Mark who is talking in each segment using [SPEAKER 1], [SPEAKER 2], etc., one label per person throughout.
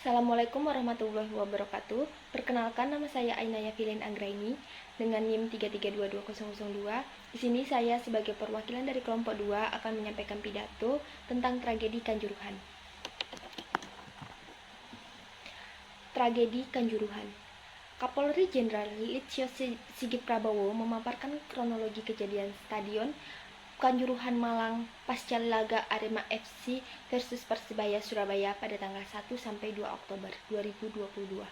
[SPEAKER 1] Assalamualaikum warahmatullahi wabarakatuh. Perkenalkan, nama saya Ainaya Filin Anggraini dengan NIM 3322002. Di sini saya sebagai perwakilan dari kelompok 2 akan menyampaikan pidato tentang tragedi Kanjuruhan. Tragedi Kanjuruhan. Kapolri Jenderal Listio Sigit Prabowo memaparkan kronologi kejadian Stadion Kanjuruhan Malang pasca laga Arema FC versus Persebaya Surabaya pada tanggal 1 sampai 2 Oktober 2022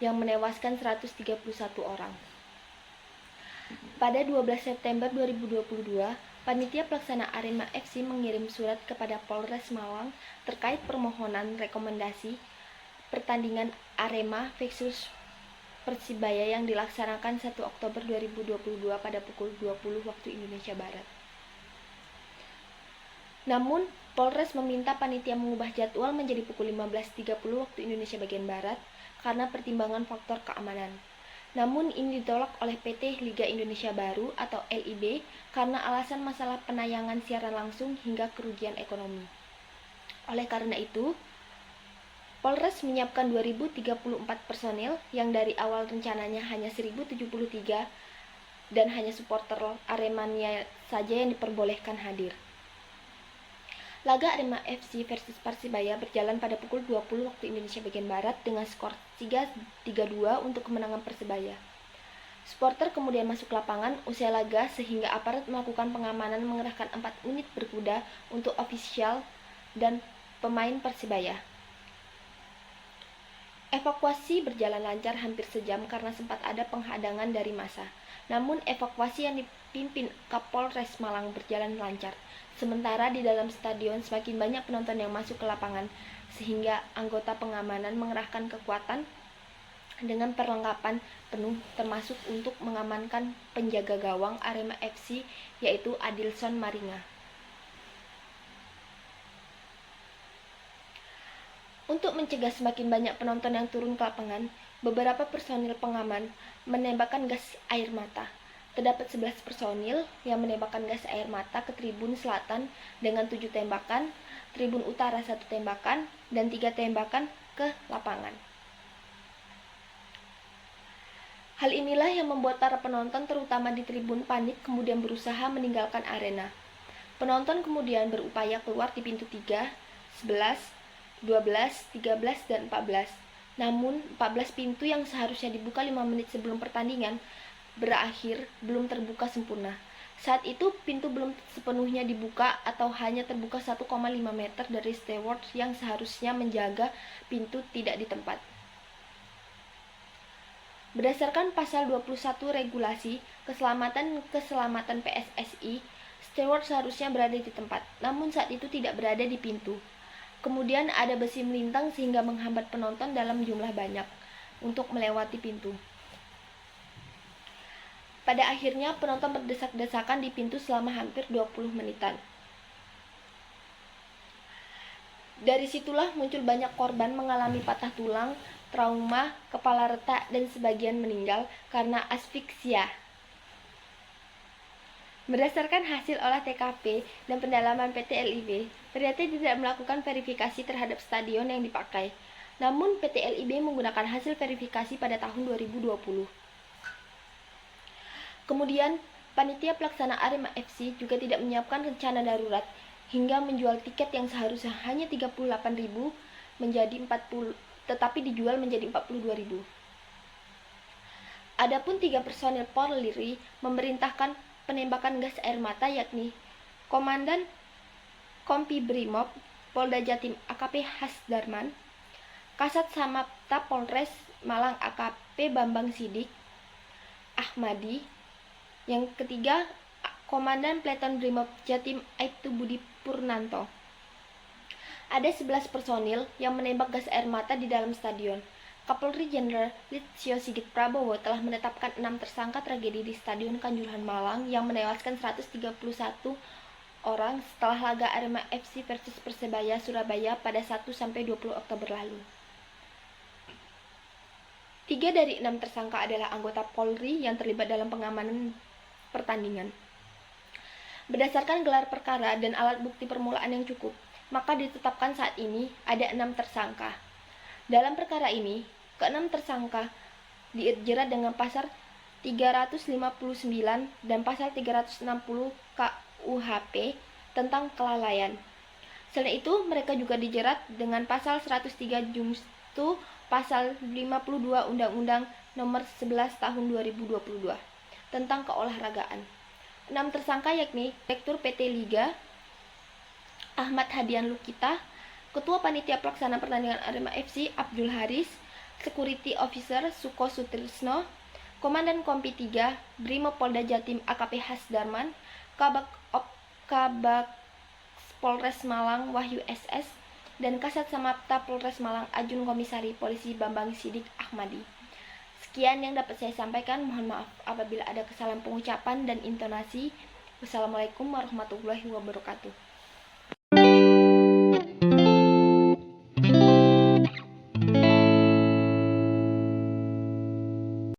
[SPEAKER 1] yang menewaskan 131 orang. Pada 12 September 2022, Panitia Pelaksana Arema FC mengirim surat kepada Polres Malang terkait permohonan rekomendasi pertandingan Arema versus Persibaya yang dilaksanakan 1 Oktober 2022 pada pukul 20 waktu Indonesia Barat. Namun, Polres meminta panitia mengubah jadwal menjadi pukul 15.30 waktu Indonesia bagian Barat karena pertimbangan faktor keamanan. Namun, ini ditolak oleh PT Liga Indonesia Baru atau LIB karena alasan masalah penayangan siaran langsung hingga kerugian ekonomi. Oleh karena itu, Polres menyiapkan 2.034 personil yang dari awal rencananya hanya 1.073 dan hanya supporter Aremania saja yang diperbolehkan hadir. Laga Arema FC versus Persibaya berjalan pada pukul 20 waktu Indonesia bagian Barat dengan skor 3-2 untuk kemenangan Persibaya. Supporter kemudian masuk lapangan usai laga sehingga aparat melakukan pengamanan mengerahkan 4 unit berkuda untuk ofisial dan pemain Persibaya. Evakuasi berjalan lancar hampir sejam karena sempat ada penghadangan dari massa. Namun evakuasi yang dipimpin Kapolres Malang berjalan lancar. Sementara di dalam stadion semakin banyak penonton yang masuk ke lapangan sehingga anggota pengamanan mengerahkan kekuatan dengan perlengkapan penuh termasuk untuk mengamankan penjaga gawang Arema FC yaitu Adilson Maringa. Untuk mencegah semakin banyak penonton yang turun ke lapangan, beberapa personil pengaman menembakkan gas air mata. Terdapat 11 personil yang menembakkan gas air mata ke tribun selatan dengan 7 tembakan, tribun utara 1 tembakan, dan 3 tembakan ke lapangan. Hal inilah yang membuat para penonton terutama di tribun panik kemudian berusaha meninggalkan arena. Penonton kemudian berupaya keluar di pintu 3, 11, 12, 13, dan 14. Namun, 14 pintu yang seharusnya dibuka 5 menit sebelum pertandingan berakhir belum terbuka sempurna. Saat itu, pintu belum sepenuhnya dibuka atau hanya terbuka 1,5 meter dari steward yang seharusnya menjaga pintu tidak di tempat. Berdasarkan pasal 21 regulasi keselamatan PSSI, steward seharusnya berada di tempat, namun saat itu tidak berada di pintu. Kemudian ada besi melintang sehingga menghambat penonton dalam jumlah banyak untuk melewati pintu. Pada akhirnya penonton berdesak-desakan di pintu selama hampir 20 menitan. Dari situlah muncul banyak korban mengalami patah tulang, trauma, kepala retak, dan sebagian meninggal karena asfiksia. Berdasarkan hasil olah TKP dan pendalaman PT LIB, ternyata tidak melakukan verifikasi terhadap stadion yang dipakai. Namun PT LIB menggunakan hasil verifikasi pada tahun 2020. Kemudian, panitia pelaksana Arema FC juga tidak menyiapkan rencana darurat hingga menjual tiket yang seharusnya hanya 38.000 menjadi 40, tetapi dijual menjadi 42.000. Adapun 3 personil Polri memerintahkan penembakan gas air mata yakni Komandan Kompi Brimob Polda Jatim AKP Hasdarman, Kasat Samapta Polres Malang AKP Bambang Sidik Ahmadi, yang ketiga Komandan Pleton Brimob Jatim Aibtu Budi Purnanto. Ada 11 personil yang menembak gas air mata di dalam stadion. Kapolri Jenderal Listio Sigit Prabowo telah menetapkan 6 tersangka tragedi di Stadion Kanjuruhan Malang yang menewaskan 131 orang setelah laga Arema FC versus Persebaya Surabaya pada 1 sampai 20 Oktober lalu. 3 dari 6 tersangka adalah anggota Polri yang terlibat dalam pengamanan pertandingan. Berdasarkan gelar perkara dan alat bukti permulaan yang cukup, maka ditetapkan saat ini ada 6 tersangka. Dalam perkara ini, keenam tersangka dijerat dengan pasal 359 dan pasal 360 KUHP tentang kelalaian. Selain itu, mereka juga dijerat dengan pasal 103 Junto pasal 52 Undang-Undang Nomor 11 Tahun 2022 tentang keolahragaan. 6 tersangka yakni Direktur PT Liga Ahmad Hadian Lukita, Ketua Panitia Pelaksana Pertandingan Arema FC Abdul Haris, Security Officer Suko Sutrisno, Komandan Kompi 3 Brimob Polda Jatim AKP Hasdarman, Kabak Polres Malang Wahyu SS, dan Kasat Samapta Polres Malang Ajun Komisari Polisi Bambang Sidik Ahmadi. Sekian yang dapat saya sampaikan. Mohon maaf apabila ada kesalahan pengucapan dan intonasi. Wassalamualaikum warahmatullahi wabarakatuh.